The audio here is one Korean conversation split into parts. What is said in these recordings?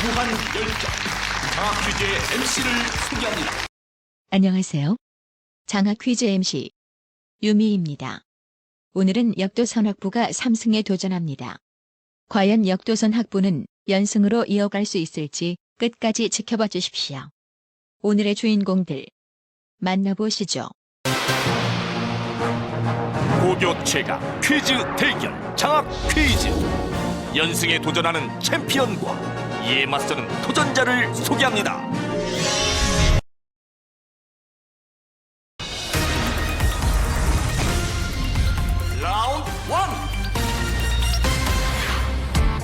무한 열정. 장학 퀴즈의 MC를 소개합니다. 안녕하세요. 장학 퀴즈 MC 유미입니다. 오늘은 역도선 학부가 3승에 도전합니다. 과연 역도선 학부는 연승으로 이어갈 수 있을지 끝까지 지켜봐 주십시오. 오늘의 주인공들 만나보시죠. 고교 최강 퀴즈 대결 장학 퀴즈. 연승에 도전하는 챔피언과 이에 맞서는 도전자를 소개합니다. 라운드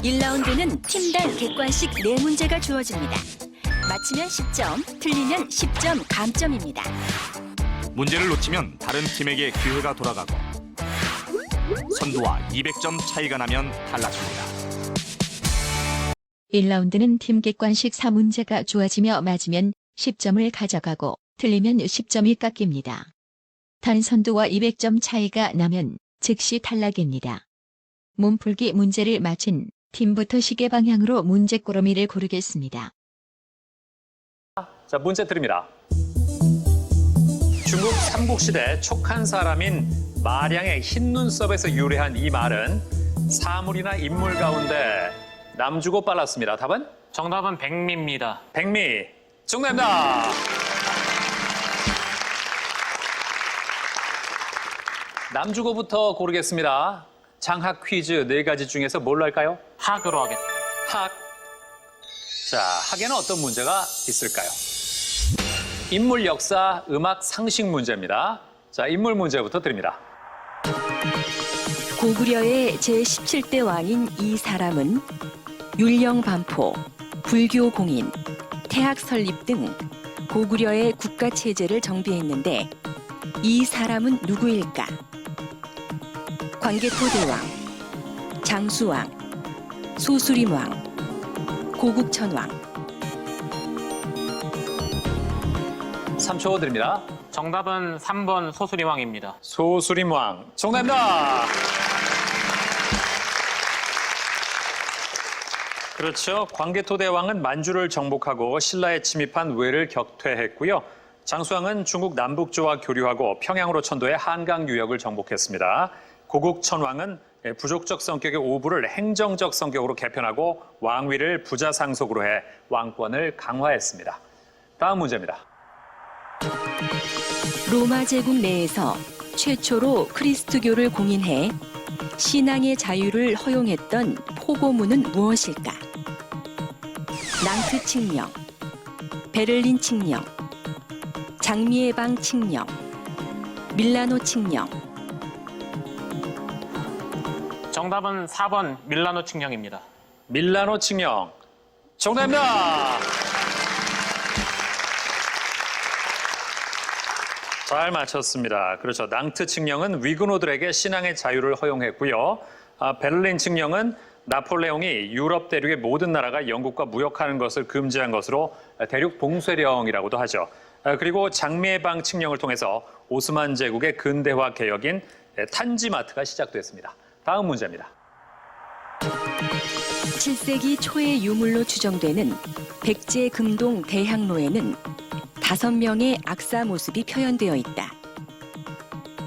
1. 1라운드는 팀당 객관식 4문제가 주어집니다. 맞히면 10점, 틀리면 10점 감점입니다. 문제를 놓치면 다른 팀에게 기회가 돌아가고 선두와 200점 차이가 나면 탈락입니다. 1라운드는 팀 객관식 4문제가 주어지며 맞으면 10점을 가져가고 틀리면 10점이 깎입니다. 단 선두와 200점 차이가 나면 즉시 탈락입니다. 몸풀기 문제를 맞힌 팀부터 시계 방향으로 문제 꾸러미를 고르겠습니다. 자, 문제 드립니다. 중국 삼국시대 촉한 사람인 마량의 흰 눈썹에서 유래한 이 말은 사물이나 인물 가운데 남주고 빨랐습니다. 답은? 정답은 백미입니다. 백미. 정답입니다. 남주고부터 고르겠습니다. 장학 퀴즈 4가지 중에서 뭘로 할까요? 학으로 하겠습니다. 학. 자, 학에는 어떤 문제가 있을까요? 인물 역사, 음악, 상식 문제입니다. 자, 인물 문제부터 드립니다. 고구려의 제17대 왕인 이 사람은 율령반포, 불교 공인, 태학 설립 등 고구려의 국가 체제를 정비했는데 이 사람은 누구일까? 광개토대왕, 장수왕, 소수림왕, 고국천왕. 3초 드립니다. 정답은 3번 소수리왕입니다. 소수림왕. 정답입니다. 그렇죠. 광개토대왕은 만주를 정복하고 신라에 침입한 왜를 격퇴했고요. 장수왕은 중국 남북조와 교류하고 평양으로 천도해 한강 유역을 정복했습니다. 고국천왕은 부족적 성격의 오부를 행정적 성격으로 개편하고 왕위를 부자상속으로 해 왕권을 강화했습니다. 다음 문제입니다. 로마 제국 내에서 최초로 크리스트교를 공인해 신앙의 자유를 허용했던 포고문은 무엇일까? 낭트 칙령, 베를린 칙령, 장미의 방 칙령, 밀라노 칙령. 정답은 4번 밀라노 칙령입니다. 밀라노 칙령. 정답입니다. 잘 맞췄습니다. 그렇죠. 낭트 칙령은 위근호들에게 신앙의 자유를 허용했고요. 베를린 칙령은 나폴레옹이 유럽 대륙의 모든 나라가 영국과 무역하는 것을 금지한 것으로 대륙 봉쇄령이라고도 하죠. 그리고 장미의 방 칙령을 통해서 오스만 제국의 근대화 개혁인 탄지마트가 시작됐습니다. 다음 문제입니다. 7세기 초의 유물로 추정되는 백제 금동 대향로에는 5명의 악사 모습이 표현되어 있다.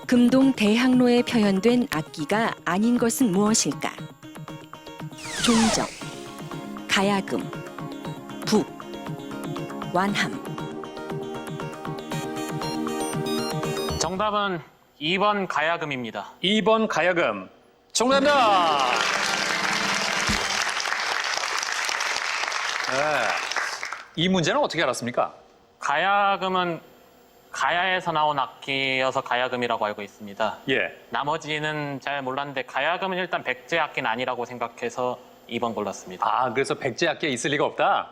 금동 대향로에 표현된 악기가 아닌 것은 무엇일까? 종적, 가야금, 북, 완함. 정답은 2번 가야금입니다. 2번 가야금. 정답입니다. 네. 이 문제는 어떻게 알았습니까? 가야금은 가야에서 나온 악기여서 가야금이라고 알고 있습니다. 예. 나머지는 잘 몰랐는데 가야금은 일단 백제 악기는 아니라고 생각해서 2번 골랐습니다. 아, 그래서 백제 악기에 있을 리가 없다?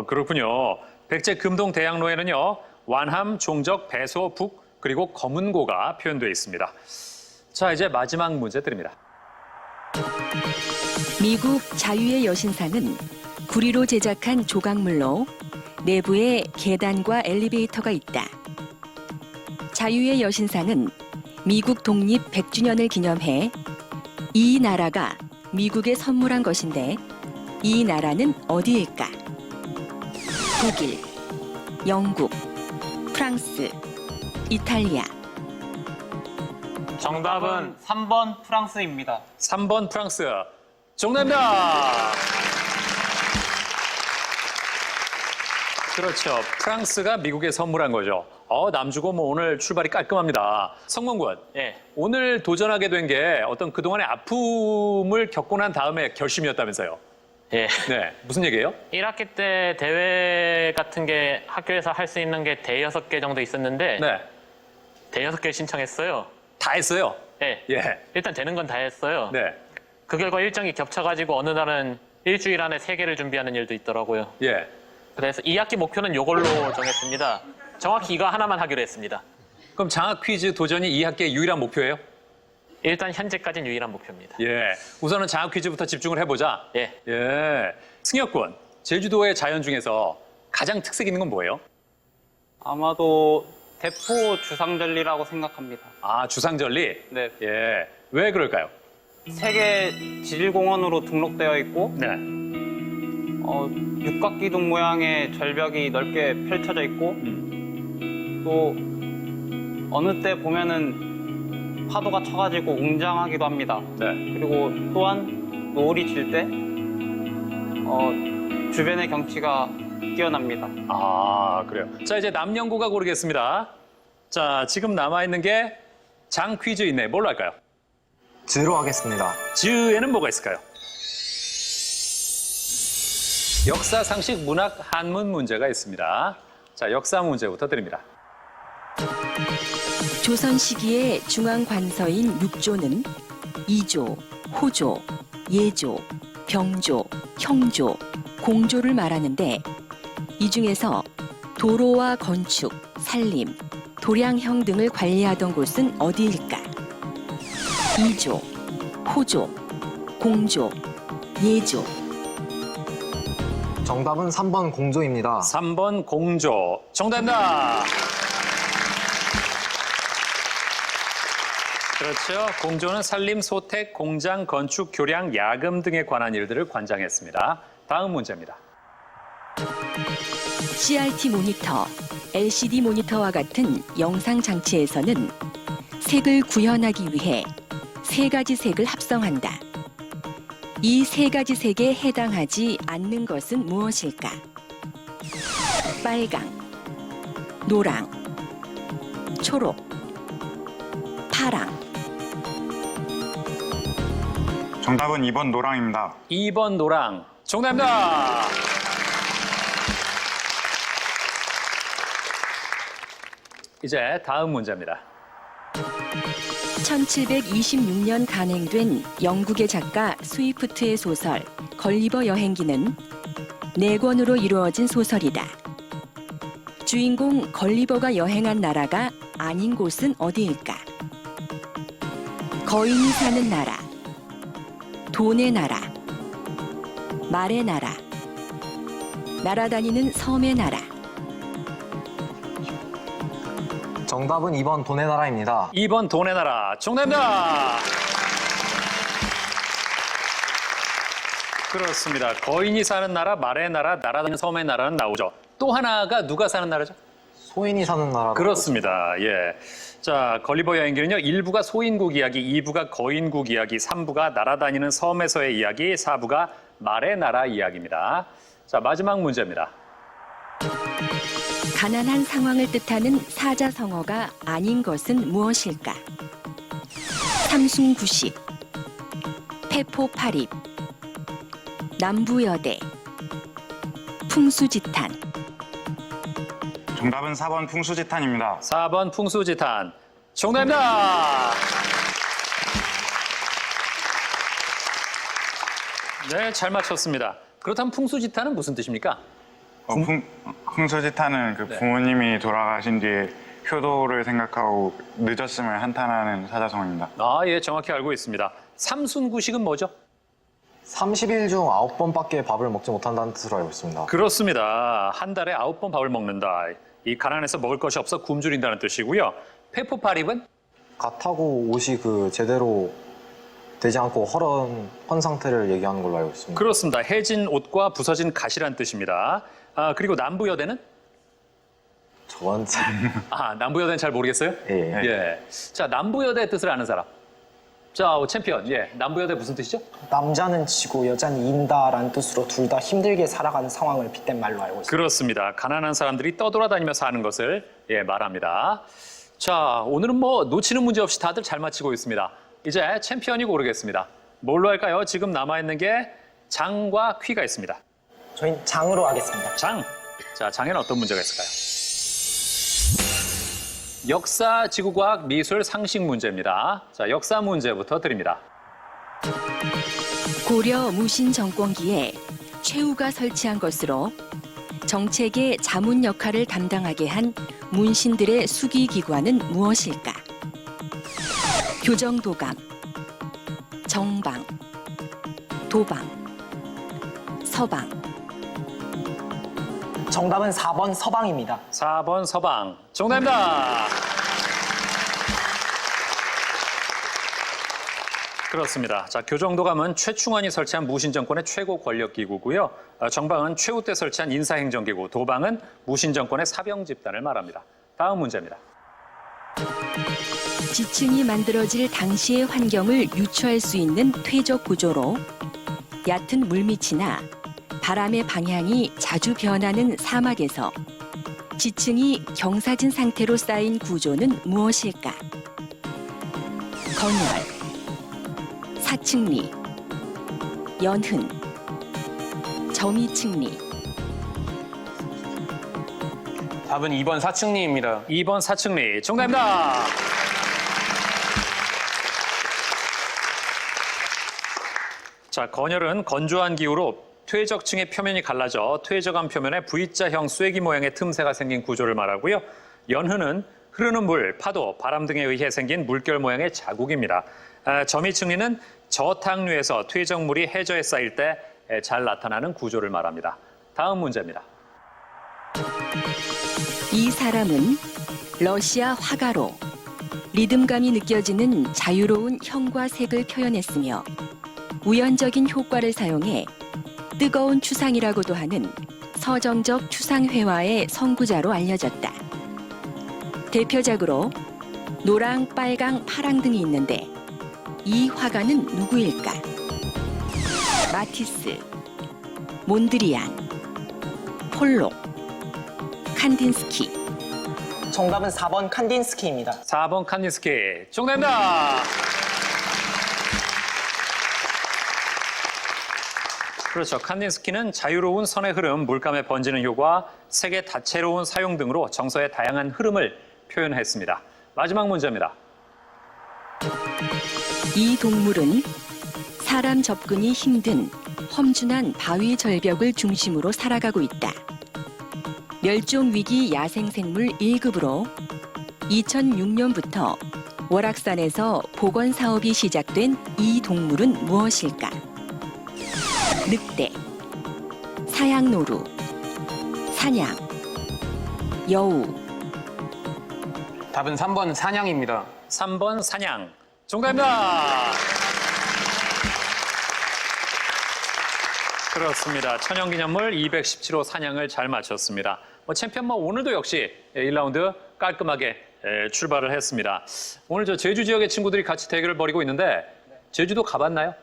그렇군요. 백제 금동 대학로에는요, 완함, 종적, 배소, 북, 그리고 검은고가 표현되어 있습니다. 자, 이제 마지막 문제 드립니다. 미국 자유의 여신상은 구리로 제작한 조각물로 내부에 계단과 엘리베이터가 있다. 자유의 여신상은 미국 독립 100주년을 기념해 이 나라가 미국에 선물한 것인데 이 나라는 어디일까? 독일, 영국, 프랑스, 이탈리아. 정답은 3번 프랑스입니다. 3번 프랑스. 정답입니다. 그렇죠. 프랑스가 미국에 선물한 거죠. 남주고 뭐 오늘 출발이 깔끔합니다. 성mon군, 예. 오늘 도전하게 된 게 어떤 그동안의 아픔을 겪고 난 다음에 결심이었다면서요. 예. 네, 무슨 얘기예요? 1학기 때 대회 같은 게 학교에서 할 수 있는 게 대여섯 개 정도 있었는데 네, 대여섯 개 신청했어요. 다 했어요. 예. 예, 일단 되는 건 다 했어요. 네, 그 결과 일정이 겹쳐가지고 어느 날은 일주일 안에 3개를 준비하는 일도 있더라고요. 예. 그래서 2학기 목표는 이걸로 정했습니다. 정확히 이거 하나만 하기로 했습니다. 그럼 장학 퀴즈 도전이 2학기의 유일한 목표예요? 일단 현재까지는 유일한 목표입니다. 예. 우선은 장학 퀴즈부터 집중을 해보자. 예. 예. 승혁 군, 제주도의 자연 중에서 가장 특색 있는 건 뭐예요? 아마도 대포 주상절리라고 생각합니다. 아, 주상절리? 네. 예. 왜 그럴까요? 세계 지질공원으로 등록되어 있고 네. 육각기둥 모양의 절벽이 넓게 펼쳐져 있고 또 어느 때 보면은 파도가 쳐가지고 웅장하기도 합니다. 네. 그리고 또한 노을이 질 때 주변의 경치가 뛰어납니다. 아, 그래요. 자, 이제 남영구가 고르겠습니다. 자, 지금 남아있는 게 장 퀴즈 있네. 뭘로 할까요? 즈로 하겠습니다. 즈에는 뭐가 있을까요? 역사, 상식, 문학, 한문 문제가 있습니다. 자, 역사 문제부터 드립니다. 조선 시기의 중앙 관서인 육조는 이조, 호조, 예조, 병조, 형조, 공조를 말하는데 이 중에서 도로와 건축, 산림, 도량형 등을 관리하던 곳은 어디일까? 이조, 호조, 공조, 예조. 정답은 3번 공조입니다. 3번 공조. 정답입니다. 그렇죠. 공조는 산림, 소택, 공장, 건축, 교량, 야금 등에 관한 일들을 관장했습니다. 다음 문제입니다. CRT 모니터, LCD 모니터와 같은 영상 장치에서는 색을 구현하기 위해 3가지 색을 합성한다. 이 3가지 색에 해당하지 않는 것은 무엇일까? 빨강, 노랑, 초록, 파랑. 정답은 2번 노랑입니다. 2번 노랑. 정답입니다. 이제 다음 문제입니다. 1726년 간행된 영국의 작가 스위프트의 소설 걸리버 여행기는 4권으로 이루어진 소설이다. 주인공 걸리버가 여행한 나라가 아닌 곳은 어디일까? 거인이 사는 나라, 돈의 나라, 말의 나라, 날아다니는 섬의 나라. 정답은 2번 돈의 나라입니다. 2번 돈의 나라. 정답입니다. 그렇습니다. 거인이 사는 나라, 말의 나라, 날아다니는 섬의 나라는 나오죠. 또 하나가 누가 사는 나라죠? 소인이 사는 나라. 그렇습니다. 예. 자, 걸리버 여행기는요, 1부가 소인국 이야기, 2부가 거인국 이야기, 3부가 날아다니는 섬에서의 이야기, 4부가 말의 나라 이야기입니다. 자, 마지막 문제입니다. 가난한 상황을 뜻하는 사자성어가 아닌 것은 무엇일까? 삼숭구식, 패포파립, 남부여대, 풍수지탄. 정답은 4번 풍수지탄입니다. 4번 풍수지탄. 정답입니다. 네, 잘 맞췄습니다. 그렇다면 풍수지탄은 무슨 뜻입니까? 풍수지탄은 그 부모님이 돌아가신 뒤에 효도를 생각하고 늦었음을 한탄하는 사자성어입니다. 아, 예, 정확히 알고 있습니다. 삼순구식은 뭐죠? 30일 중 9번밖에 밥을 먹지 못한다는 뜻으로 알고 있습니다. 그렇습니다. 한 달에 9번 밥을 먹는다. 이 가난해서 먹을 것이 없어 굶주린다는 뜻이고요. 페포파립은? 갓하고 옷이 제대로 되지 않고 헌 상태를 얘기하는 걸로 알고 있습니다. 그렇습니다. 해진 옷과 부서진 가시란 뜻입니다. 그리고 남부여대는? 저건 잘... 남부여대는 잘 모르겠어요? 예. 예. 자, 남부여대 뜻을 아는 사람. 자, 챔피언. 예. 남부여대 무슨 뜻이죠? 남자는 지고 여자는 인다라는 뜻으로 둘 다 힘들게 살아가는 상황을 빗댄 말로 알고 있습니다. 그렇습니다. 가난한 사람들이 떠돌아다니며 사는 것을 말합니다. 자, 오늘은 뭐 놓치는 문제 없이 다들 잘 맞히고 있습니다. 이제 챔피언이 고르겠습니다. 뭘로 할까요? 지금 남아있는 게 장과 퀴가 있습니다. 저희는 장으로 하겠습니다. 장. 자, 장에는 어떤 문제가 있을까요? 역사, 지구과학, 미술, 상식 문제입니다. 자, 역사 문제부터 드립니다. 고려 무신 정권기에 최후가 설치한 것으로 정책의 자문 역할을 담당하게 한 문신들의 수기 기관은 무엇일까? 교정도감, 정방, 도방, 서방. 정답은 4번 서방입니다. 4번 서방. 정답입니다. 그렇습니다. 자, 교정도감은 최충원이 설치한 무신정권의 최고 권력기구고요. 정방은 최후 때 설치한 인사행정기구, 도방은 무신정권의 사병집단을 말합니다. 다음 문제입니다. 지층이 만들어질 당시의 환경을 유추할 수 있는 퇴적 구조로 얕은 물밑이나 바람의 방향이 자주 변하는 사막에서 지층이 경사진 상태로 쌓인 구조는 무엇일까? 건열, 사층리, 연흔, 점이층리. 답은 2번 사층리입니다. 2번 사층리. 정답입니다. 자, 건열은 건조한 기후로 퇴적층의 표면이 갈라져 퇴적한 표면에 V자형 쐐기 모양의 틈새가 생긴 구조를 말하고요. 연흔은 흐르는 물, 파도, 바람 등에 의해 생긴 물결 모양의 자국입니다. 점이층리는 저탕류에서 퇴적물이 해저에 쌓일 때 잘 나타나는 구조를 말합니다. 다음 문제입니다. 이 사람은 러시아 화가로 리듬감이 느껴지는 자유로운 형과 색을 표현했으며 우연적인 효과를 사용해 뜨거운 추상이라고도 하는 서정적 추상회화의 선구자로 알려졌다. 대표작으로 노랑, 빨강, 파랑 등이 있는데 이 화가는 누구일까? 마티스, 몬드리안, 폴록, 칸딘스키. 정답은 4번 칸딘스키입니다. 4번 칸딘스키. 정답입니다. 그렇죠. 칸딘스키는 자유로운 선의 흐름, 물감의 번지는 효과, 색의 다채로운 사용 등으로 정서의 다양한 흐름을 표현했습니다. 마지막 문제입니다. 이 동물은 사람 접근이 힘든 험준한 바위 절벽을 중심으로 살아가고 있다. 멸종위기 야생생물 1급으로 2006년부터 월악산에서 복원 사업이 시작된 이 동물은 무엇일까? 늑대, 사양노루, 사냥, 여우. 답은 3번 사냥입니다. 3번 사냥. 정답입니다. 그렇습니다. 천연기념물 217호 사냥을 잘 맞췄습니다. 챔피언 오늘도 역시 1라운드 깔끔하게 출발을 했습니다. 오늘 저 제주 지역의 친구들이 같이 대결을 벌이고 있는데 제주도 가봤나요?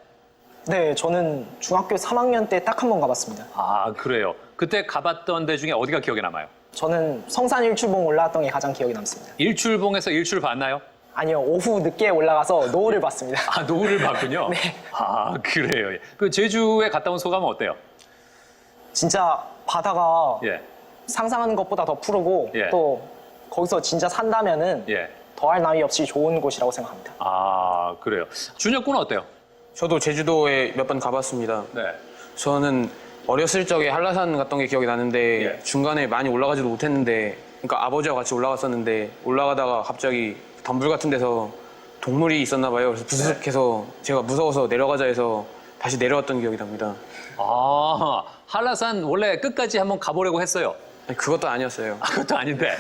네, 저는 중학교 3학년 때 딱 한 번 가봤습니다. 아, 그래요. 그때 가봤던 데 중에 어디가 기억에 남아요? 저는 성산 일출봉 올라왔던 게 가장 기억에 남습니다. 일출봉에서 일출 봤나요? 아니요, 오후 늦게 올라가서 노을을 봤습니다. 아, 노을을 봤군요. 네. 아, 그래요. 그 제주에 갔다 온 소감은 어때요? 진짜 바다가 예. 상상하는 것보다 더 푸르고 예. 또 거기서 진짜 산다면은 예. 더할 나위 없이 좋은 곳이라고 생각합니다. 아, 그래요. 준혁 군은 어때요? 저도 제주도에 몇 번 가봤습니다. 네. 저는 어렸을 적에 한라산 갔던 게 기억이 나는데 예. 중간에 많이 올라가지도 못했는데 그러니까 아버지와 같이 올라갔었는데 올라가다가 갑자기 덤불 같은 데서 동물이 있었나 봐요. 그래서 부스스해서 제가 무서워서 내려가자 해서 다시 내려왔던 기억이 납니다. 아, 한라산 원래 끝까지 한번 가보려고 했어요. 아니, 그것도 아니었어요. 아, 그것도 아닌데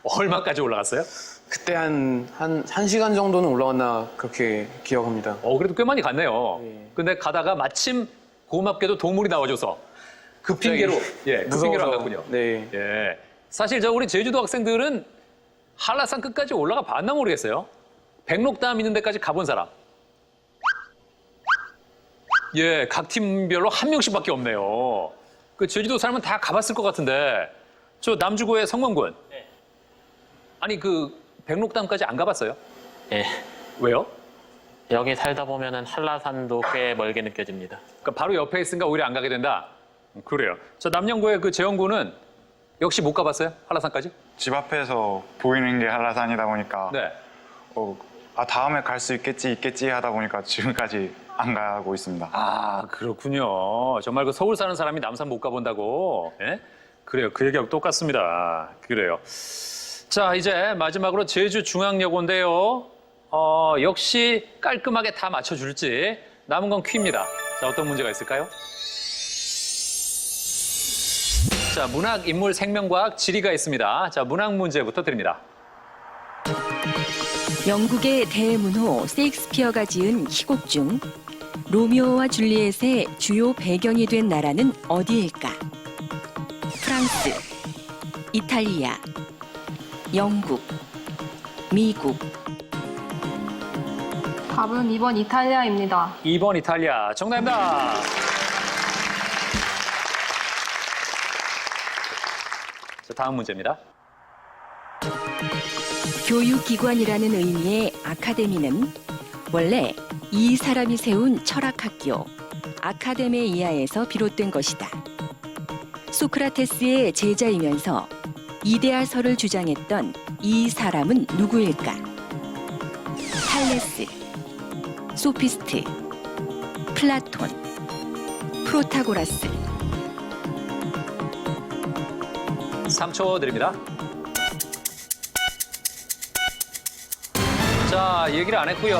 얼마까지 올라갔어요? 그때 한 1시간 정도는 올라갔나 그렇게 기억합니다. 그래도 꽤 많이 갔네요. 네. 근데 가다가 마침 고맙게도 동물이 나와줘서 그 핑계로, 그 핑계로 안 갔군요. 네. 예. 사실 우리 제주도 학생들은 한라산 끝까지 올라가 봤나 모르겠어요. 백록담 있는 데까지 가본 사람. 예, 각 팀별로 한 명씩밖에 없네요. 그 제주도 사람은 다 가봤을 것 같은데 저 남주고의 성범군. 네. 아니 그 백록담까지 안 가봤어요? 예. 왜요? 여기 살다 보면은 한라산도 꽤 멀게 느껴집니다. 그러니까 바로 옆에 있으니까 오히려 안 가게 된다. 그래요. 저 남영고의 그 재영군은 역시 못 가봤어요? 한라산까지? 집 앞에서 보이는 게 한라산이다 보니까 네. 다음에 갈 수 있겠지 하다 보니까 지금까지 안 가고 있습니다. 아, 그렇군요. 정말 그 서울 사는 사람이 남산 못 가본다고. 예? 그래요. 그 얘기하고 똑같습니다. 그래요. 자, 이제 마지막으로 제주중앙여고인데요. 역시 깔끔하게 다 맞춰줄지 남은 건 퀴입니다. 자, 어떤 문제가 있을까요? 자, 문학, 인물, 생명과학, 지리가 있습니다. 자, 문학 문제부터 드립니다. 영국의 대문호 세익스피어가 지은 희곡 중 로미오와 줄리엣의 주요 배경이 된 나라는 어디일까? 프랑스, 이탈리아, 영국, 미국. 답은 2번 이탈리아입니다. 2번 이탈리아. 정답입니다. 자, 다음 문제입니다. 교육기관이라는 의미의 아카데미는 원래 이 사람이 세운 철학학교 아카데미아에서 비롯된 것이다. 소크라테스의 제자이면서 이데아설을 주장했던 이 사람은 누구일까? 탈레스, 소피스트, 플라톤, 프로타고라스. 3초 드립니다. 자, 얘기를 안 했고요.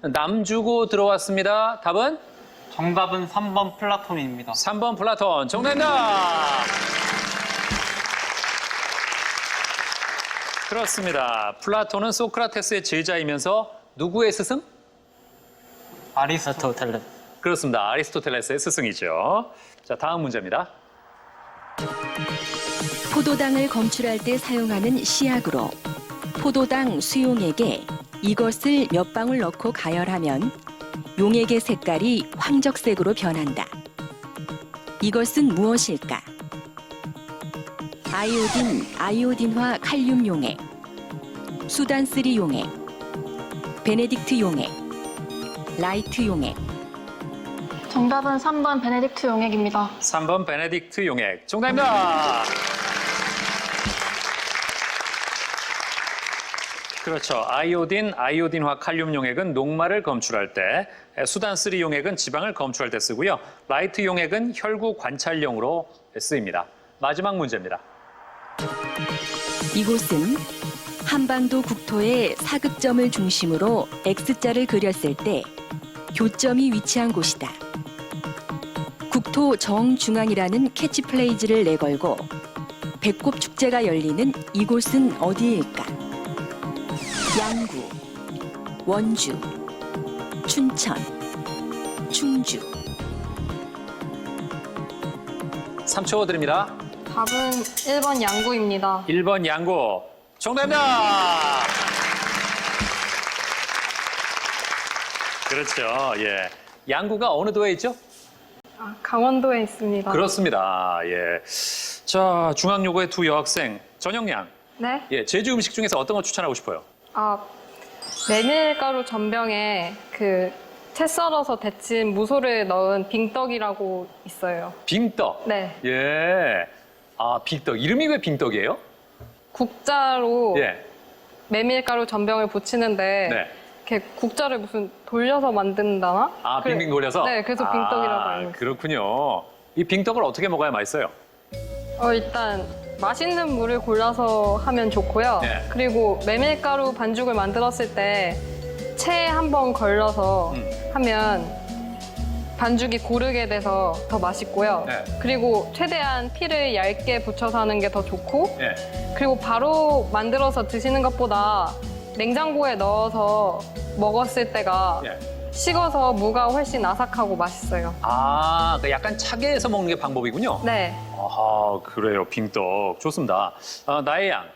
남주고 들어왔습니다. 답은? 정답은 3번 플라톤입니다. 3번 플라톤. 정답입니다. 그렇습니다. 플라톤은 소크라테스의 제자이면서 누구의 스승? 아리스토텔레스. 그렇습니다. 아리스토텔레스의 스승이죠. 자, 다음 문제입니다. 포도당을 검출할 때 사용하는 시약으로 포도당 수용액에 이것을 몇 방울 넣고 가열하면 용액의 색깔이 황적색으로 변한다. 이것은 무엇일까? 아이오딘, 아이오딘화 칼륨 용액, 수단3 용액, 베네딕트 용액, 라이트 용액. 정답은 3번 베네딕트 용액입니다. 3번 베네딕트 용액. 정답입니다. 그렇죠. 아이오딘, 아이오딘화 칼륨 용액은 녹말을 검출할 때, 수단3 용액은 지방을 검출할 때 쓰고요. 라이트 용액은 혈구 관찰용으로 쓰입니다. 마지막 문제입니다. 이곳은 한반도 국토의 사극점을 중심으로 X자를 그렸을 때 교점이 위치한 곳이다. 국토 정중앙이라는 캐치프레이즈를 내걸고 배꼽 축제가 열리는 이곳은 어디일까? 양구, 원주, 춘천, 충주. 3초 드립니다. 답은 1번 양구입니다. 1번 양구. 정답입니다. 그렇죠. 예. 양구가 어느 도에 있죠? 강원도에 있습니다. 그렇습니다. 예. 자, 중앙여고의 두 여학생 전영양. 네? 예, 제주 음식 중에서 어떤 거 추천하고 싶어요? 메밀가루 전병에 채 썰어서 데친 무소를 넣은 빙떡이라고 있어요. 빙떡. 네. 예. 아, 빙떡. 이름이 왜 빙떡이에요? 국자로 예. 메밀가루 전병을 붙이는데 네. 이렇게 국자를 무슨 돌려서 만든다나? 아, 빙빙 돌려서? 네, 그래서 빙떡이라고 알고 있어요. 그렇군요. 이 빙떡을 어떻게 먹어야 맛있어요? 일단 맛있는 물을 골라서 하면 좋고요. 네. 그리고 메밀가루 반죽을 만들었을 때 체에 한번 걸러서 하면 반죽이 고르게 돼서 더 맛있고요. 네. 그리고 최대한 피를 얇게 붙여서 하는 게 더 좋고 예. 그리고 바로 만들어서 드시는 것보다 냉장고에 넣어서 먹었을 때가 예. 식어서 무가 훨씬 아삭하고 맛있어요. 아, 그 약간 차게 해서 먹는 게 방법이군요. 네. 아하, 그래요. 빙떡. 좋습니다. 나의 양.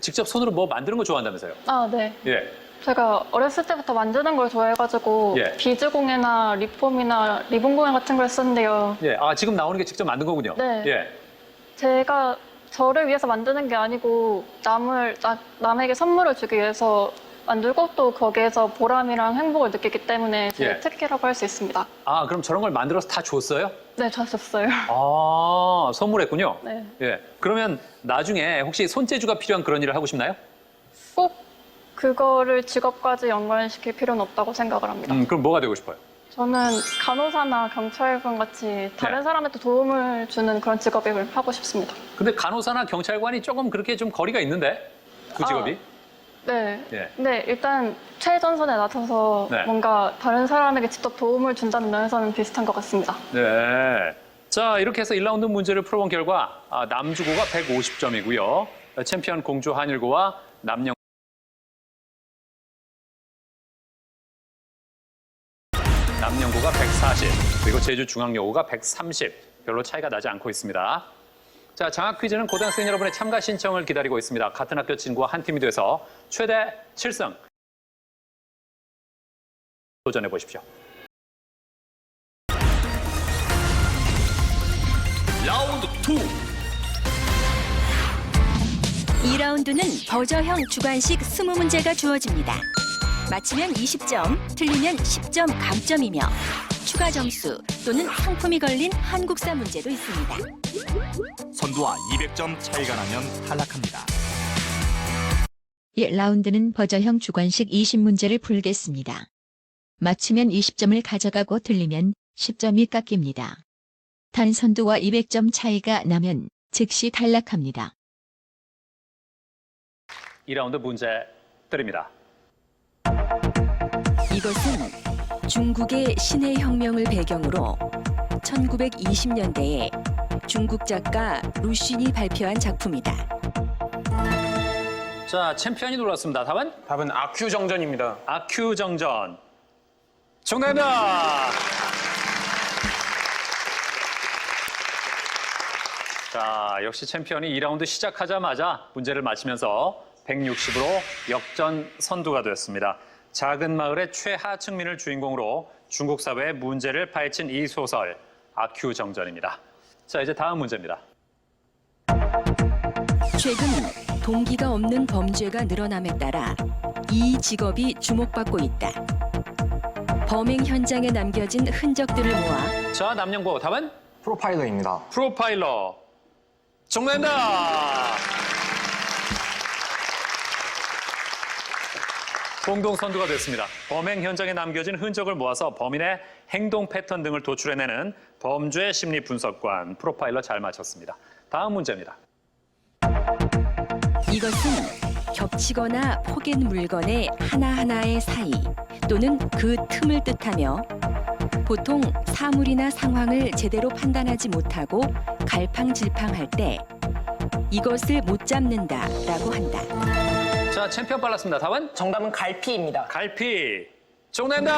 직접 손으로 뭐 만드는 거 좋아한다면서요? 아, 네. 예. 제가 어렸을 때부터 만드는 걸 좋아해가지고 예. 비즈공예나 리폼이나 리본공예 같은 걸 썼는데요. 예. 아, 지금 나오는 게 직접 만든 거군요. 네. 예. 제가 저를 위해서 만드는 게 아니고 남에게 선물을 주기 위해서 만들고 또 거기에서 보람이랑 행복을 느끼기 때문에 제 예. 특기라고 할 수 있습니다. 아, 그럼 저런 걸 만들어서 다 줬어요? 네, 줬었어요. 아, 선물했군요. 네. 예. 그러면 나중에 혹시 손재주가 필요한 그런 일을 하고 싶나요? 꼭 그거를 직업까지 연관시킬 필요는 없다고 생각을 합니다. 그럼 뭐가 되고 싶어요? 저는 간호사나 경찰관 같이 다른 네. 사람한테 도움을 주는 그런 직업을 하고 싶습니다. 근데 간호사나 경찰관이 조금 그렇게 좀 거리가 있는데? 그 직업이? 네. 예. 네, 일단 최전선에 나서서 네. 뭔가 다른 사람에게 직접 도움을 준다는 면에서는 비슷한 것 같습니다. 네. 자, 이렇게 해서 1라운드 문제를 풀어본 결과 남주고가 150점이고요. 챔피언 공주 한일고와 남영고가 140, 그리고 제주중앙여고가 130. 별로 차이가 나지 않고 있습니다. 자, 장학 퀴즈는 고등학생 여러분의 참가 신청을 기다리고 있습니다. 같은 학교 친구와 한 팀이 돼서 최대 7승 도전해 보십시오. 라운드 2. 2라운드는 버저형 주관식 20문제가 주어집니다. 맞히면 20점, 틀리면 10점 감점이며 추가 점수 또는 상품이 걸린 한국사 문제도 있습니다. 선두와 200점 차이가 나면 탈락합니다. 1라운드는 버저형 주관식 20문제를 풀겠습니다. 맞히면 20점을 가져가고 틀리면 10점이 깎입니다. 단 선두와 200점 차이가 나면 즉시 탈락합니다. 2라운드 문제 드립니다. 이것은 중국의 신해 혁명을 배경으로 1920년대에 중국 작가 루쉔이 발표한 작품이다. 자, 챔피언이 놀랐습니다. 답은? 답은 아큐정전입니다. 아큐정전. 정답입니다. 자, 역시 챔피언이 2라운드 시작하자마자 문제를 맞히면서 160으로 역전 선두가 되었습니다. 작은 마을의 최하층민을 주인공으로 중국 사회의 문제를 파헤친 이 소설 아큐정전입니다. 자, 이제 다음 문제입니다. 최근 동기가 없는 범죄가 늘어남에 따라 이 직업이 주목받고 있다. 범행 현장에 남겨진 흔적들을 모아 자, 남영고 답은? 프로파일러입니다. 프로파일러. 정답입니다. 공동 선두가 됐습니다. 범행 현장에 남겨진 흔적을 모아서 범인의 행동 패턴 등을 도출해내는 범죄 심리 분석관 프로파일러 잘 맞췄습니다. 다음 문제입니다. 이것은 겹치거나 포갠 물건의 하나하나의 사이 또는 그 틈을 뜻하며 보통 사물이나 상황을 제대로 판단하지 못하고 갈팡질팡할 때 이것을 못 잡는다라고 한다. 자, 챔피언 빨랐습니다. 답은? 정답은 갈피입니다. 갈피. 정답입니다.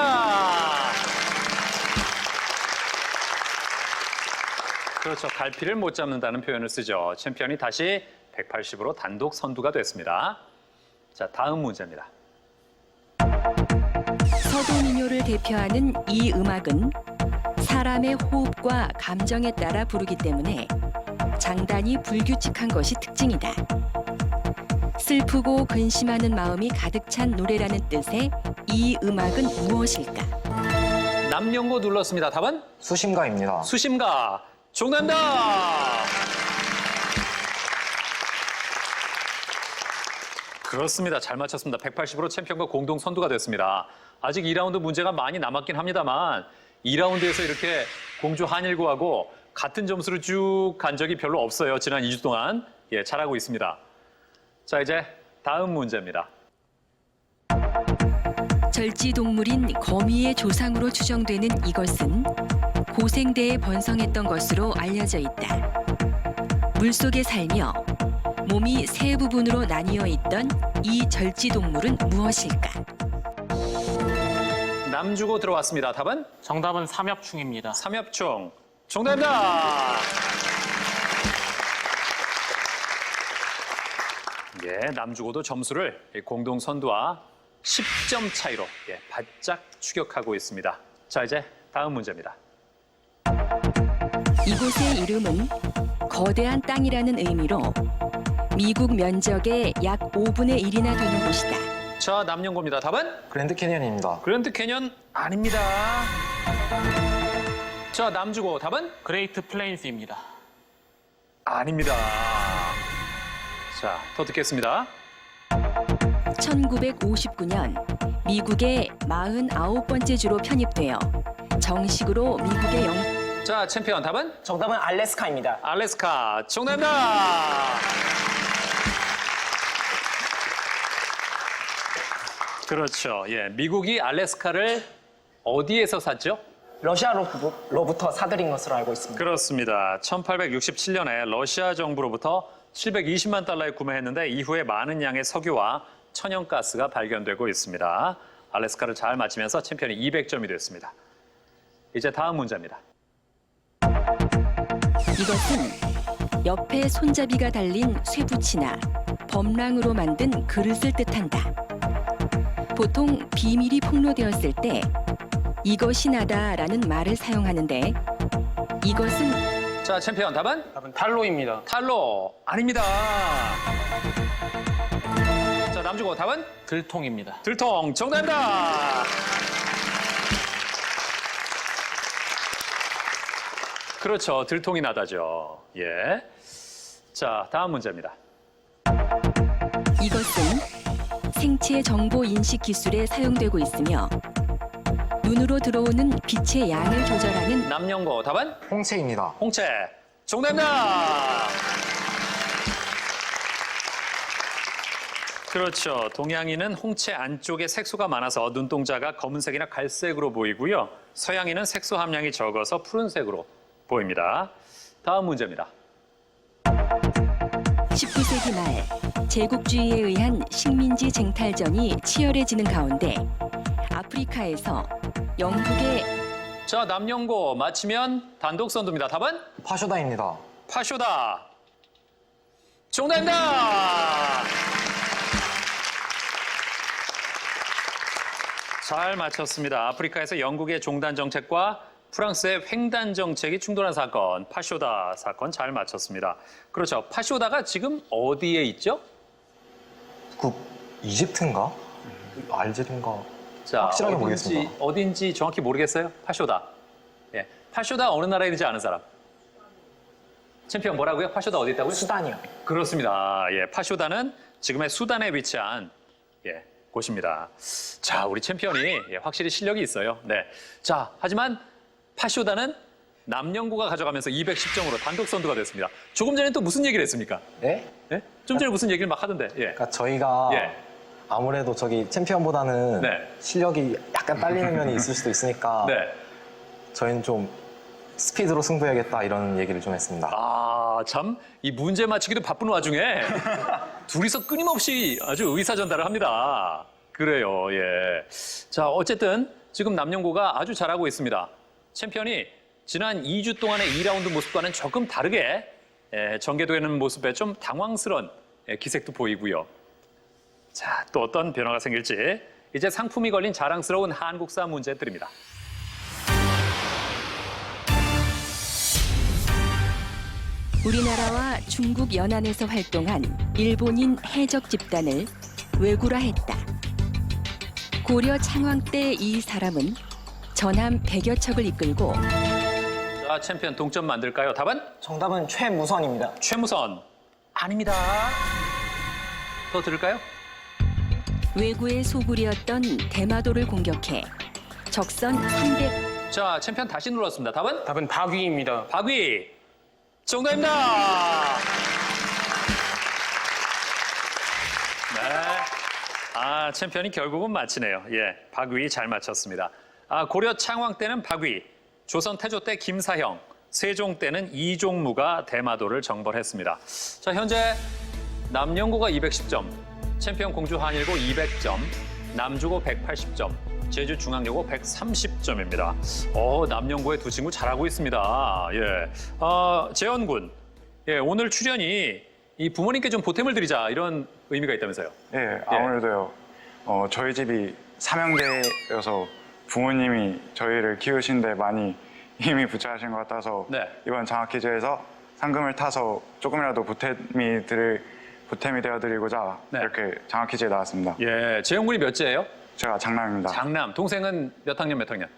그렇죠. 갈피를 못 잡는다는 표현을 쓰죠. 챔피언이 다시 180으로 단독 선두가 됐습니다. 자, 다음 문제입니다. 서도민요를 대표하는 이 음악은 사람의 호흡과 감정에 따라 부르기 때문에 장단이 불규칙한 것이 특징이다. 슬프고 근심하는 마음이 가득 찬 노래라는 뜻의 이 음악은 무엇일까? 남영고 눌렀습니다. 답은? 수심가입니다. 수심가. 정답입니다. 그렇습니다. 잘 맞췄습니다. 180으로 챔피언과 공동 선두가 됐습니다. 아직 2라운드 문제가 많이 남았긴 합니다만 2라운드에서 이렇게 공주 한일고하고 같은 점수를 쭉 간 적이 별로 없어요. 지난 2주 동안. 예, 잘하고 있습니다. 자, 이제 다음 문제입니다. 절지 동물인 거미의 조상으로 추정되는 이것은 고생대에 번성했던 것으로 알려져 있다. 물속에 살며 몸이 세 부분으로 나뉘어 있던 이 절지 동물은 무엇일까? 남주고 들어왔습니다. 답은? 정답은 삼엽충입니다. 삼엽충. 정답입니다. 예, 남주고도 점수를 공동 선두와 10점 차이로 바짝 추격하고 있습니다. 자, 이제 다음 문제입니다. 이곳의 이름은 거대한 땅이라는 의미로 미국 면적의 약 5분의 1이나 되는 곳이다. 자, 남영고입니다. 답은? 그랜드 캐니언입니다. 그랜드 캐년 아닙니다. 자, 남주고 답은? 그레이트 플레인스입니다. 아닙니다. 자, 더 듣겠습니다. 1959년 미국의 49번째 주로 편입되어 정식으로 미국의 자, 챔피언 답은? 정답은 알래스카입니다. 알래스카. 정답입니다. 그렇죠. 예, 미국이 알래스카를 어디에서 샀죠? 러시아로부터 사들인 것으로 알고 있습니다. 그렇습니다. 1867년에 러시아 정부로부터 720만 달러에 구매했는데 이후에 많은 양의 석유와 천연가스가 발견되고 있습니다. 알래스카를 잘 맞히면서 챔피언이 200점이 됐습니다. 이제 다음 문제입니다. 이것은 옆에 손잡이가 달린 쇠붙이나 범랑으로 만든 그릇을 뜻한다. 보통 비밀이 폭로되었을 때 이것이 나다라는 말을 사용하는데 이것은 자, 챔피언 답은? 답은 탈로입니다. 탈로 아닙니다. 자, 남주고 답은? 들통입니다. 들통 정답입니다. 그렇죠. 들통이 나다죠. 예. 자, 다음 문제입니다. 이것은 생체 정보 인식 기술에 사용되고 있으며 눈으로 들어오는 빛의 양을 조절하는 남영고 답은? 홍채입니다. 홍채 정답입니다. 그렇죠. 동양인은 홍채 안쪽에 색소가 많아서 눈동자가 검은색이나 갈색으로 보이고요. 서양인은 색소 함량이 적어서 푸른색으로 보입니다. 다음 문제입니다. 19세기 말 제국주의에 의한 식민지 쟁탈전이 치열해지는 가운데 아프리카에서 영국의 자, 남영고 맞히면 단독 선두입니다. 답은? 파쇼다입니다. 파쇼다. 정답입니다. 잘 맞췄습니다. 아프리카에서 영국의 종단 정책과 프랑스의 횡단 정책이 충돌한 사건, 파쇼다 사건 잘 맞췄습니다. 그렇죠. 파쇼다가 지금 어디에 있죠? 그 이집트인가? 알제리인가? 자, 확실하게 모르겠습니다. 어딘지 정확히 모르겠어요. 파쇼다. 예, 파쇼다 어느 나라에 있는지 아는 사람? 챔피언 뭐라고요? 파쇼다 어디 있다고요? 수단이요. 그렇습니다. 예, 파쇼다는 지금의 수단에 위치한 곳입니다. 자, 우리 챔피언이 확실히 실력이 있어요. 네. 자, 하지만 파쇼다는 남영구가 가져가면서 210점으로 단독 선두가 됐습니다. 조금 전에 또 무슨 얘기를 했습니까? 네? 예? 좀 전에 무슨 얘기를 막 하던데. 예. 그러니까 저희가 예. 아무래도 저기 챔피언보다는 네. 실력이 약간 딸리는 면이 있을 수도 있으니까 네. 저희는 좀 스피드로 승부해야겠다 이런 얘기를 좀 했습니다. 아, 참, 이 문제 맞히기도 바쁜 와중에 둘이서 끊임없이 아주 의사전달을 합니다. 그래요, 예. 자, 어쨌든 지금 남영구가 아주 잘하고 있습니다. 챔피언이 지난 2주 동안의 2라운드 모습과는 조금 다르게 전개되는 모습에 좀 당황스러운 기색도 보이고요. 자, 또 어떤 변화가 생길지 이제 상품이 걸린 자랑스러운 한국사 문제 드립니다. 우리나라와 중국 연안에서 활동한 일본인 해적 집단을 왜구라 했다. 고려 창왕 때 이 사람은 전함 100여 척을 이끌고 자, 챔피언 동점 만들까요? 답은? 정답은 최무선입니다. 최무선. 아닙니다. 더 들을까요? 왜구의 소굴이었던 대마도를 공격해 적선 300 자, 챔피언 다시 눌렀습니다. 답은? 답은 박위입니다. 박위. 정답입니다. 네. 아, 챔피언이 결국은 맞히네요. 예, 박위 잘 맞췄습니다. 고려 창왕 때는 박위, 조선 태조 때 김사형, 세종 때는 이종무가 대마도를 정벌했습니다. 자, 현재 남영고가 210점, 챔피언 공주 한일고 200점, 남주고 180점, 제주중앙여고 130점입니다. 남영고의 두 친구 잘하고 있습니다. 예, 재현군, 예, 오늘 출연이 이 부모님께 좀 보탬을 드리자 이런 의미가 있다면서요? 예, 아무래도요. 저희 집이 삼형제여서 부모님이 저희를 키우신데 많이 힘이 부처하신 것 같아서 네. 이번 장학 퀴즈에서 상금을 타서 조금이라도 보탬이 되어드리고자 네. 이렇게 장학 퀴즈에 나왔습니다. 예, 재현군이 몇째예요? 제가 장남입니다. 장남. 동생은 몇 학년 몇 학년?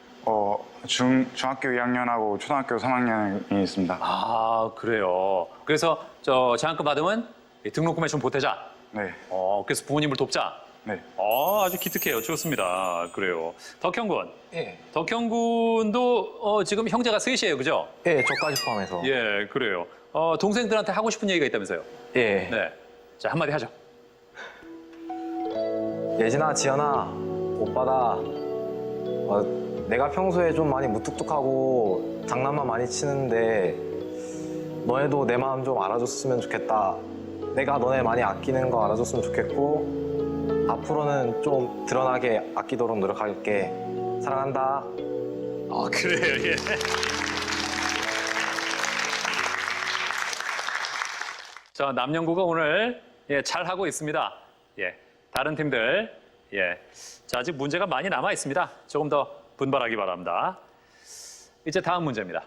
중학교 2학년하고 초등학교 3학년이 있습니다. 아, 그래요. 그래서 저 장학금 받으면 등록금에 좀 보태자. 네, 그래서 부모님을 돕자. 네. 아주 기특해요. 좋습니다. 그래요. 덕형군. 예. 덕형군도 지금 형제가 셋이에요. 그죠? 예, 저까지 포함해서. 예, 그래요. 동생들한테 하고 싶은 얘기가 있다면서요? 예. 네. 자, 한마디 하죠. 예진아, 지연아, 오빠다. 내가 평소에 좀 많이 무뚝뚝하고 장난만 많이 치는데 너네도 내 마음 좀 알아줬으면 좋겠다. 내가 너네 많이 아끼는 거 알아줬으면 좋겠고 앞으로는 좀 드러나게 아끼도록 노력할게. 사랑한다. 그래요. 예. 자, 남영구가 오늘 잘하고 있습니다. 예. 다른 팀들. 예. 자, 아직 문제가 많이 남아 있습니다. 조금 더 분발하기 바랍니다. 이제 다음 문제입니다.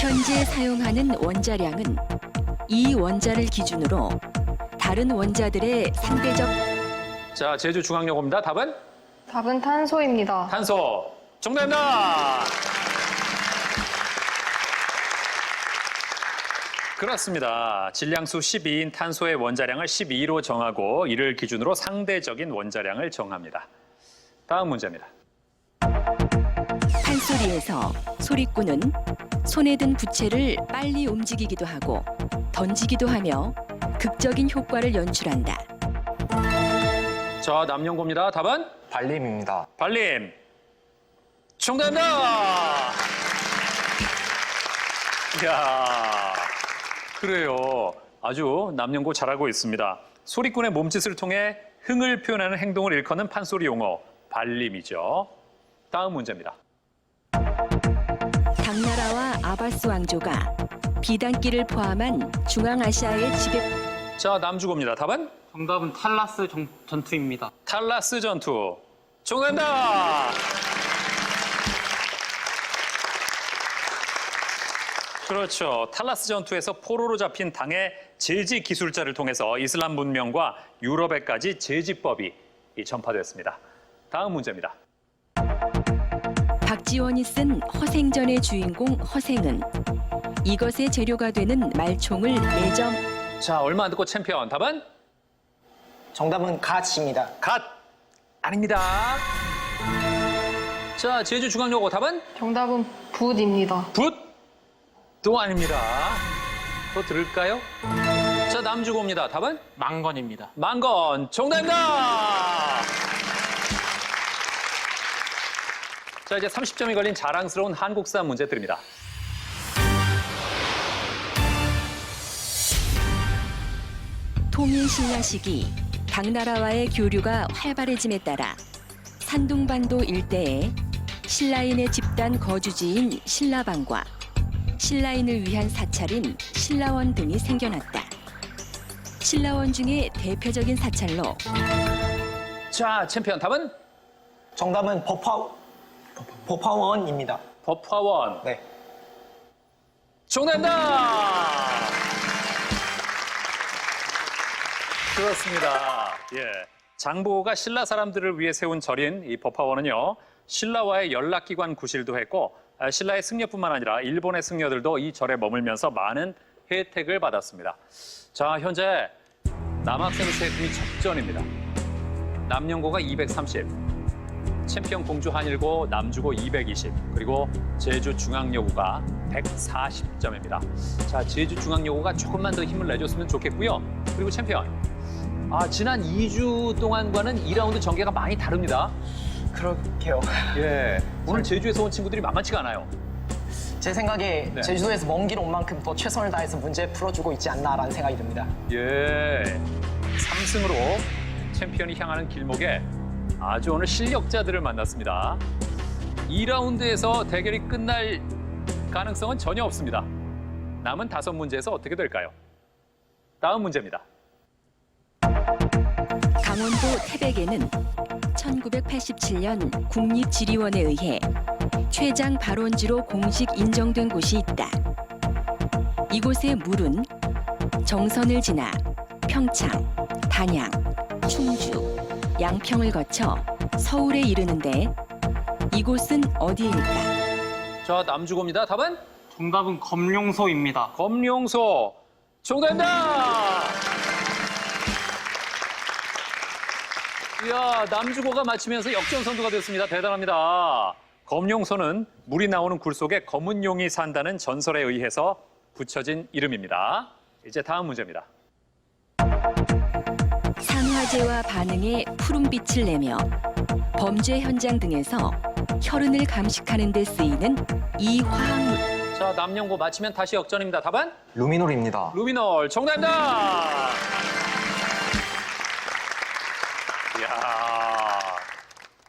현재 사용하는 원자량은 이 원자를 기준으로 다른 원자들의 상대적 자, 제주중앙여고입니다. 답은? 답은 탄소입니다. 탄소. 정답입니다. 그렇습니다. 질량수 12인 탄소의 원자량을 12로 정하고 이를 기준으로 상대적인 원자량을 정합니다. 다음 문제입니다. 판소리에서 소리꾼은 손에 든 부채를 빨리 움직이기도 하고 던지기도 하며 극적인 효과를 연출한다. 자, 남영고입니다. 답은? 발림입니다. 발림. 정답입니다. 이야, 그래요. 아주 남영고 잘하고 있습니다. 소리꾼의 몸짓을 통해 흥을 표현하는 행동을 일컫는 판소리 용어, 발림이죠. 다음 문제입니다. 당나라와 아바스 왕조가 비단기를 포함한 중앙아시아의 지배. 자, 남주고입니다. 답은? 정답은 탈라스 전투입니다. 탈라스 전투. 정답입니다. 그렇죠. 탈라스 전투에서 포로로 잡힌 당의 제지 기술자를 통해서 이슬람 문명과 유럽에까지 제지법이 전파됐습니다. 다음 문제입니다. 박지원이 쓴 허생전의 주인공 허생은 이것의 재료가 되는 말총을 매점. 자, 얼마 안 듣고 챔피언. 답은? 정답은 갓입니다. 갓. 아닙니다. 자, 제주중앙여고 답은? 정답은 붓입니다. 붓. 또 아닙니다. 또 들을까요? 자, 남주고입니다. 답은? 망건입니다. 망건. 정답입니다. 자, 이제 30점이 걸린 자랑스러운 한국사 문제 드립니다. 통일신라 시기 당나라와의 교류가 활발해짐에 따라 산둥반도 일대에 신라인의 집단 거주지인 신라방과 신라인을 위한 사찰인 신라원 등이 생겨났다. 신라원 중에 대표적인 사찰로 자, 챔피언 답은? 정답은 법화원입니다. 법화원. 네. 정답입니다. 그렇습니다. 예. 장보고가 신라 사람들을 위해 세운 절인 이 법화원은요, 신라와의 연락기관 구실도 했고, 신라의 승려뿐만 아니라 일본의 승려들도 이 절에 머물면서 많은 혜택을 받았습니다. 자, 현재 남학생 수의 금이 접전입니다. 남영고가 230, 챔피언 공주 한일고 남주고 220, 그리고 제주중앙여고가 140점입니다. 자, 제주중앙여고가 조금만 더 힘을 내줬으면 좋겠고요. 그리고 챔피언, 지난 2주 동안과는 2라운드 전개가 많이 다릅니다. 그렇게요. 예. 오늘 제주에서 온 친구들이 만만치가 않아요. 제 생각에 네. 제주도에서 먼 길 온 만큼 더 최선을 다해서 문제 풀어주고 있지 않나라는 생각이 듭니다. 예. 3승으로 챔피언이 향하는 길목에 아주 오늘 실력자들을 만났습니다. 2라운드에서 대결이 끝날 가능성은 전혀 없습니다. 남은 5문제에서 어떻게 될까요? 다음 문제입니다. 강원도 태백에는 1987년 국립지리원에 의해 최장 발원지로 공식 인정된 곳이 있다. 이곳의 물은 정선을 지나 평창, 단양, 충주, 양평을 거쳐 서울에 이르는데 이곳은 어디일까? 자, 남주고입니다. 답은? 정답은 검룡소입니다. 검룡소. 정답입니다. 이야, 남주고가 맞히면서 역전 선두가 됐습니다. 대단합니다. 검룡소는 물이 나오는 굴 속에 검은 용이 산다는 전설에 의해서 붙여진 이름입니다. 이제 다음 문제입니다. 산화제와 반응에 푸른빛을 내며 범죄 현장 등에서 혈흔을 감식하는 데 쓰이는 이 화학물. 자, 남영고 맞히면 다시 역전입니다. 답은? 루미놀입니다. 루미놀. 정답입니다. 이야.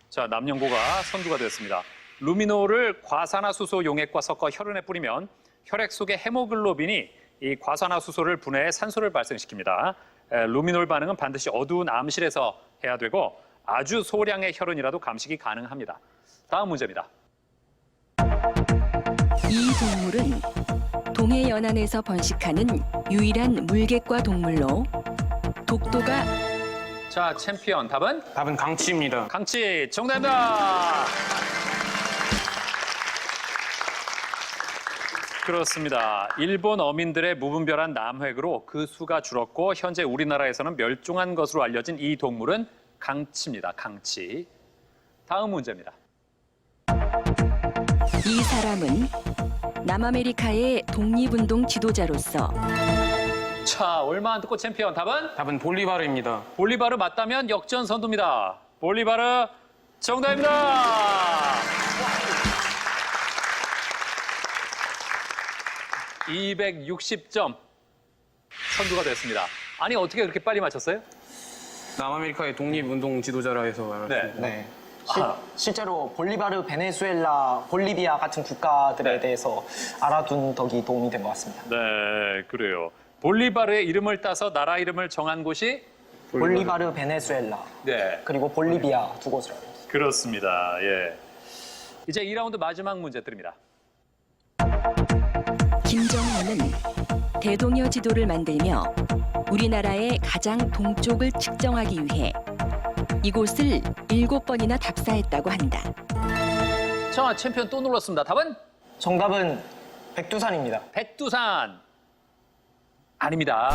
자, 남영고가 선두가 됐습니다. 루미놀을 과산화수소 용액과 섞어 혈흔에 뿌리면 혈액 속의 헤모글로빈이 이 과산화수소를 분해해 산소를 발생시킵니다. 루미놀 반응은 반드시 어두운 암실에서 해야 되고 아주 소량의 혈흔이라도 감식이 가능합니다. 다음 문제입니다. 이 동물은 동해연안에서 번식하는 유일한 물개과 동물로 독도가 자, 챔피언 답은? 답은 강치입니다. 강치 정답입니다. 그렇습니다. 일본 어민들의 무분별한 남획으로 그 수가 줄었고 현재 우리나라에서는 멸종한 것으로 알려진 이 동물은 강치입니다. 강치. 다음 문제입니다. 이 사람은 남아메리카의 독립운동 지도자로서 자, 얼마 안 듣고 챔피언. 답은? 답은 볼리바르입니다. 볼리바르 맞다면 역전 선두입니다. 볼리바르 정답입니다. 260점 선두가 됐습니다. 아니, 어떻게 그렇게 빨리 맞췄어요? 남아메리카의 독립운동 지도자라 해서 알았습니다. 네. 실제로 볼리바르, 베네수엘라, 볼리비아 같은 국가들에 대해서 알아둔 덕이 도움이 된 것 같습니다. 네, 그래요. 볼리바르의 이름을 따서 나라 이름을 정한 곳이 볼리바르, 베네수엘라, 네, 그리고 볼리비아 두 곳으로 알고 있습니다. 그렇습니다. 예. 이제 2라운드 마지막 문제 드립니다. 김정은은 대동여 지도를 만들며 우리나라의 가장 동쪽을 측정하기 위해 이곳을 7번이나 답사했다고 한다. 자, 챔피언 또 눌렀습니다. 답은? 정답은 백두산입니다. 백두산. 아닙니다.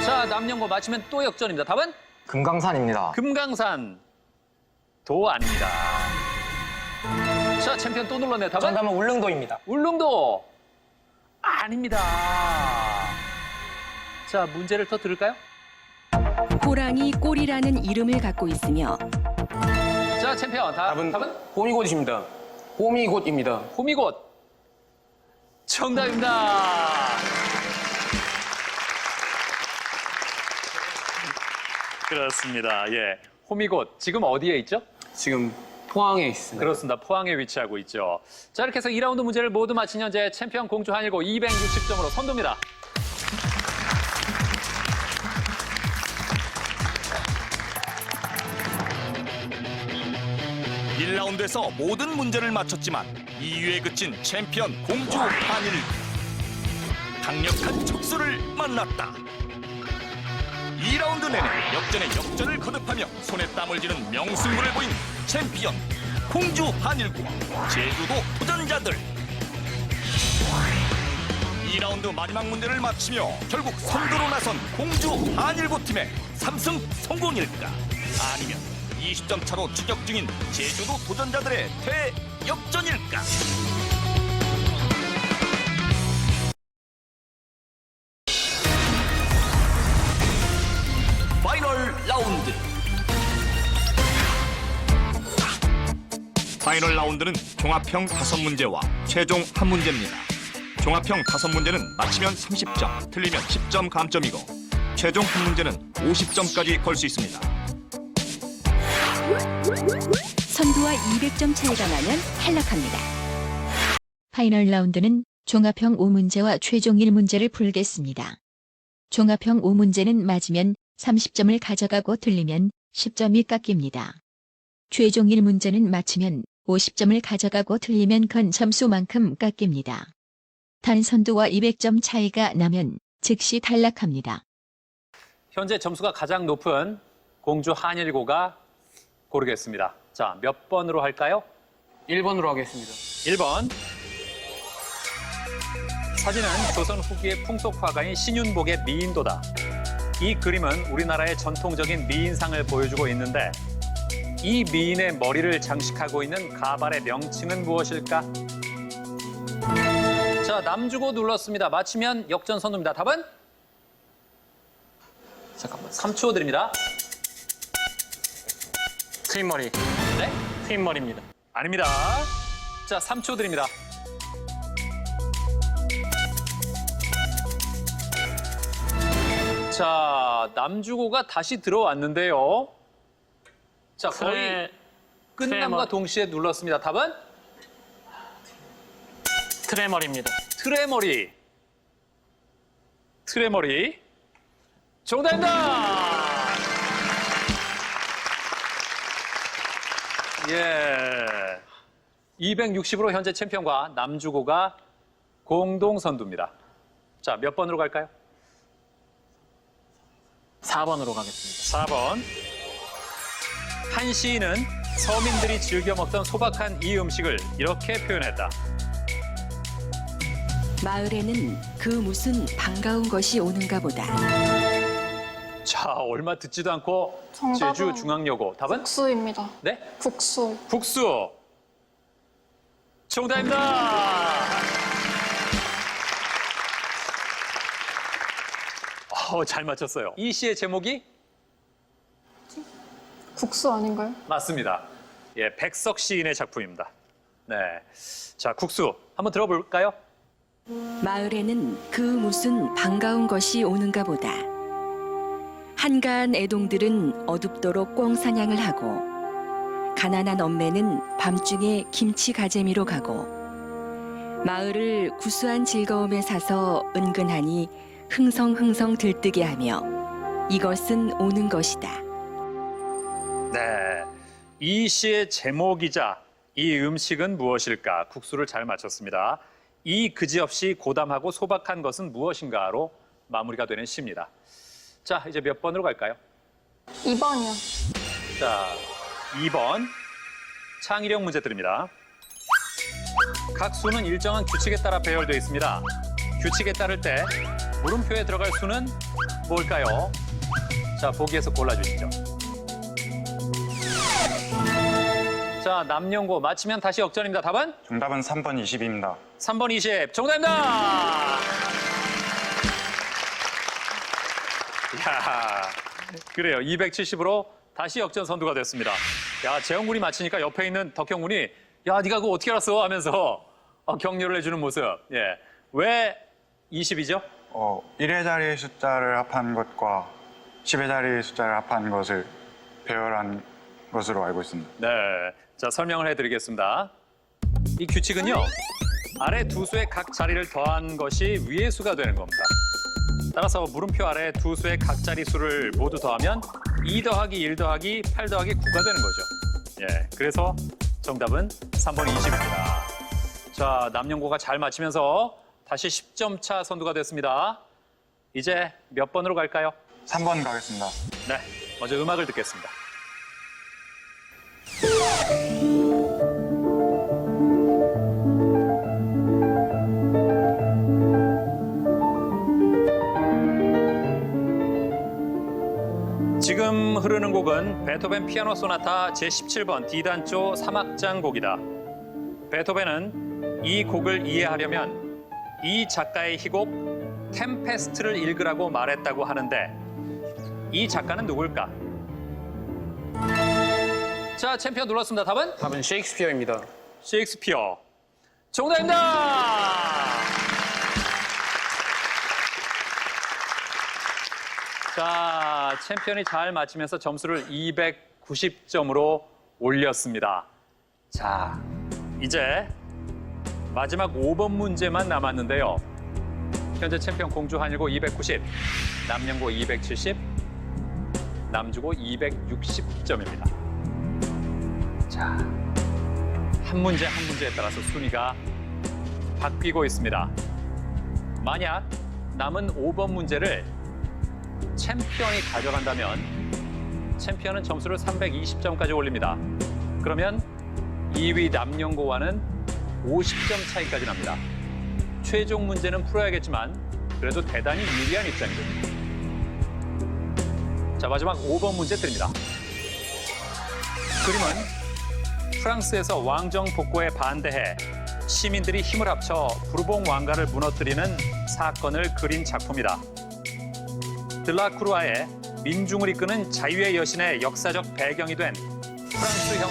자, 남영고 맞히면 또 역전입니다. 답은? 금강산입니다. 금강산. 도 아닙니다. 자, 챔피언 또 눌렀네요. 답은? 정답은 울릉도입니다. 울릉도. 아닙니다. 자, 문제를 더 들을까요? 호랑이 꼴이라는 이름을 갖고 있으며 자, 챔피언. 답은? 호미곶입니다. 호미곶입니다. 호미곶. 정답입니다. 그렇습니다. 예. 호미곶 지금 어디에 있죠? 지금 포항에 있습니다. 그렇습니다. 포항에 위치하고 있죠. 자, 이렇게 해서 2라운드 문제를 모두 마친 현재 챔피언 공주 한일고 260점으로 선두입니다. (1라운드에서) 모든 문제를 맞췄지만 2위에 그친 챔피언 공주 한일. 강력한 척수를 만났다. 2라운드 내내 역전에 역전을 거듭하며 손에 땀을 쥐는 명승부를 보인 챔피언 공주 한일과 제주도 도전자들. 2라운드 마지막 문제를 마치며 결국 선두로 나선 공주 한일고 팀의 3승 성공일까? 아니면 20점 차로 추격 중인 제주도 도전자들의 대역전일까? 파이널 라운드는 종합형 5문제와 최종 1문제입니다. 종합형 5문제는 맞히면 30점, 틀리면 10점 감점이고 최종 1문제는 50점까지 걸 수 있습니다. 선두와 200점 차이가 나면 탈락합니다. 파이널 라운드는 종합형 5문제와 최종 1문제를 풀겠습니다. 종합형 5문제는 맞으면 30점을 가져가고 틀리면 10점이 깎입니다. 최종 1문제는 맞히면 50점을 가져가고 틀리면 건 점수만큼 깎입니다. 단 선두와 200점 차이가 나면 즉시 탈락합니다. 현재 점수가 가장 높은 공주 한일고가 고르겠습니다. 자, 몇 번으로 할까요? 1번으로 하겠습니다. 1번. 사진은 조선 후기의 풍속 화가인 신윤복의 미인도다. 이 그림은 우리나라의 전통적인 미인상을 보여주고 있는데 이 미인의 머리를 장식하고 있는 가발의 명칭은 무엇일까? 자, 남주고 눌렀습니다. 맞히면 역전선두입니다. 답은? 잠깐만, 3초 드립니다. 트임머리. 네? 트임머리입니다. 아닙니다. 자, 3초 드립니다. 자, 남주고가 다시 들어왔는데요. 자, 거의 끝남과 동시에 눌렀습니다. 답은? 트레머리입니다. 트레머리. 트레머리. 정답입니다. 예. 260으로 현재 챔피언과 남주고가 공동 선두입니다. 자, 몇 번으로 갈까요? 4번으로 가겠습니다. 4번. 한 시인은 서민들이 즐겨 먹던 소박한 이 음식을 이렇게 표현했다. 마을에는 그 무슨 반가운 것이 오는가 보다. 자, 얼마 듣지도 않고 정답은 제주중앙여고. 답은? 국수입니다. 네? 국수. 국수. 정답입니다. 잘 맞췄어요. 이 시의 제목이? 국수 아닌가요? 맞습니다. 예, 백석 시인의 작품입니다. 네. 자, 국수. 한번 들어볼까요? 마을에는 그 무슨 반가운 것이 오는가 보다. 한가한 애동들은 어둡도록 꿩 사냥을 하고 가난한 엄매는 밤중에 김치 가재미로 가고 마을을 구수한 즐거움에 사서 은근하니 흥성흥성 들뜨게 하며 이것은 오는 것이다. 네. 이 시의 제목이자 이 음식은 무엇일까? 국수를 잘 맞췄습니다. 이 그지없이 고담하고 소박한 것은 무엇인가로 마무리가 되는 시입니다. 자, 이제 몇 번으로 갈까요? 2번이요. 자, 2번. 창의력 문제 드립니다. 각 수는 일정한 규칙에 따라 배열되어 있습니다. 규칙에 따를 때 물음표에 들어갈 수는 뭘까요? 자, 보기에서 골라주시죠. 자, 남영고 맞히면 다시 역전입니다. 답은? 정답은 3번 20입니다. 3번 20. 정답입니다. 야, 그래요. 270으로 다시 역전 선두가 됐습니다. 야, 재영군이 맞히니까 옆에 있는 덕형군이 야, 네가 그거 어떻게 알았어? 하면서 격려를 해주는 모습. 예. 왜 20이죠? 1의 자리 숫자를 합한 것과 10의 자리 숫자를 합한 것을 배열한 것으로 알고 있습니다. 네. 자, 설명을 해드리겠습니다. 이 규칙은요, 아래 두 수의 각 자리를 더한 것이 위의 수가 되는 겁니다. 따라서 물음표 아래 두 수의 각 자리 수를 모두 더하면 2 더하기 1 더하기 8 더하기 9가 되는 거죠. 예, 그래서 정답은 3번 20입니다. 자, 남영고가 잘 맞히면서 다시 10점 차 선두가 됐습니다. 이제 몇 번으로 갈까요? 3번 가겠습니다. 네, 먼저 음악을 듣겠습니다. 지금 흐르는 곡은 베토벤 피아노 소나타 제17번 D단조 3악장 곡이다. 베토벤은 이 곡을 이해하려면 이 작가의 희곡 템페스트를 읽으라고 말했다고 하는데 이 작가는 누굴까? 자, 챔피언 눌렀습니다. 답은? 답은 셰익스피어입니다. 셰익스피어. 정답입니다. 자, 챔피언이 잘 맞히면서 점수를 290점으로 올렸습니다. 자, 이제 마지막 5번 문제만 남았는데요. 현재 챔피언 공주 한일고 290, 남영고 270, 남주고 260점입니다. 자, 한 문제 한 문제에 따라서 순위가 바뀌고 있습니다. 만약 남은 5번 문제를 챔피언이 가져간다면 챔피언은 점수를 320점까지 올립니다. 그러면 2위 남영고와는 50점 차이까지 납니다. 최종 문제는 풀어야겠지만 그래도 대단히 유리한 입장이 됩니다. 자, 마지막 5번 문제 드립니다. 그림은 프랑스에서 왕정 복고에 반대해 시민들이 힘을 합쳐 부르봉 왕가를 무너뜨리는 사건을 그린 작품이다. 들라크루아의 민중을 이끄는 자유의 여신의 역사적 배경이 된 프랑스형.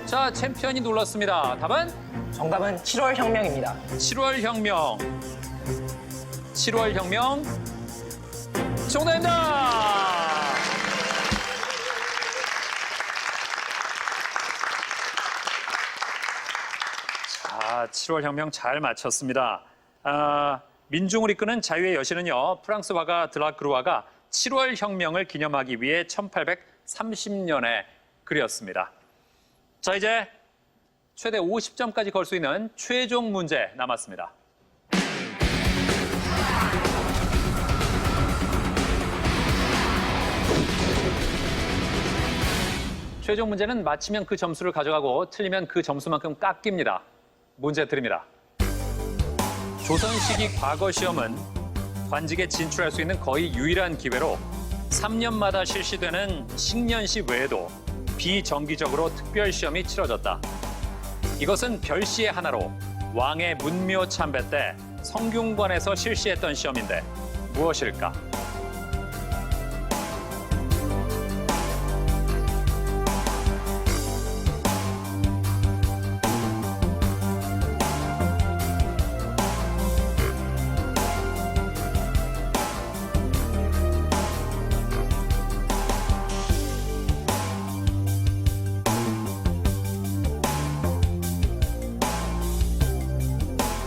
자, 챔피언이 눌렀습니다. 답은? 정답은 7월 혁명입니다. 7월 혁명. 7월 혁명. 정답입니다. 자, 7월 혁명 잘 맞췄습니다. 민중을 이끄는 자유의 여신은요, 프랑스 화가 드라크루아가 7월 혁명을 기념하기 위해 1830년에 그렸습니다. 자, 이제 최대 50점까지 걸 수 있는 최종 문제 남았습니다. 최종 문제는 맞히면 그 점수를 가져가고 틀리면 그 점수만큼 깎입니다. 문제 드립니다. 조선 시기 과거 시험은 관직에 진출할 수 있는 거의 유일한 기회로 3년마다 실시되는 식년시 외에도 비정기적으로 특별시험이 치러졌다. 이것은 별시의 하나로 왕의 문묘 참배 때 성균관에서 실시했던 시험인데 무엇일까?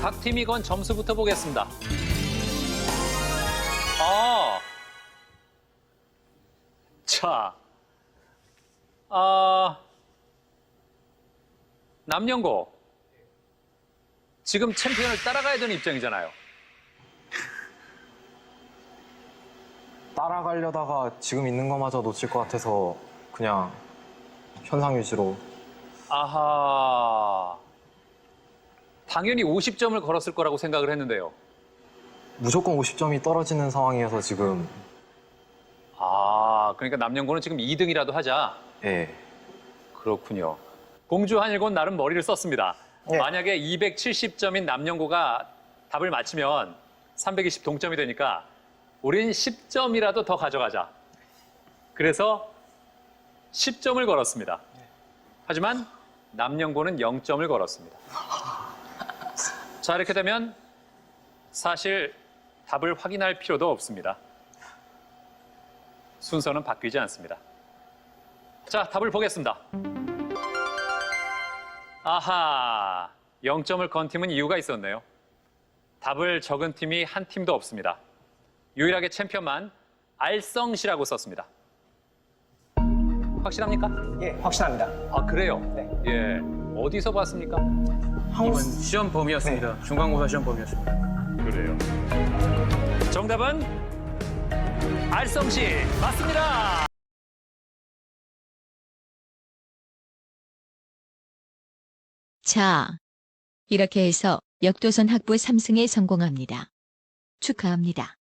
각 팀이 건 점수부터 보겠습니다. 자, 남영고. 지금 챔피언을 따라가야 되는 입장이잖아요. 따라가려다가 지금 있는 것마저 놓칠 것 같아서 그냥 현상 유지로. 아하. 당연히 50점을 걸었을 거라고 생각을 했는데요. 무조건 50점이 떨어지는 상황이어서 지금. 그러니까 남영고는 지금 2등이라도 하자. 예. 그렇군요. 공주 한일고는 나름 머리를 썼습니다. 네. 만약에 270점인 남영고가 답을 맞히면 320 동점이 되니까 우린 10점이라도 더 가져가자. 그래서 10점을 걸었습니다. 하지만 남영고는 0점을 걸었습니다. 자, 이렇게 되면 사실 답을 확인할 필요도 없습니다. 순서는 바뀌지 않습니다. 자, 답을 보겠습니다. 아하, 0점을 건 팀은 이유가 있었네요. 답을 적은 팀이 한 팀도 없습니다. 유일하게 챔피언만 알성시라고 썼습니다. 확실합니까? 예, 확신합니다. 아, 그래요? 네. 예. 어디서 봤습니까? 이번 시험 범위였습니다. 중간고사 시험 범위였습니다. 그래요. 정답은 알성시 맞습니다. 자, 이렇게 해서 역도선 학부 3승에 성공합니다. 축하합니다.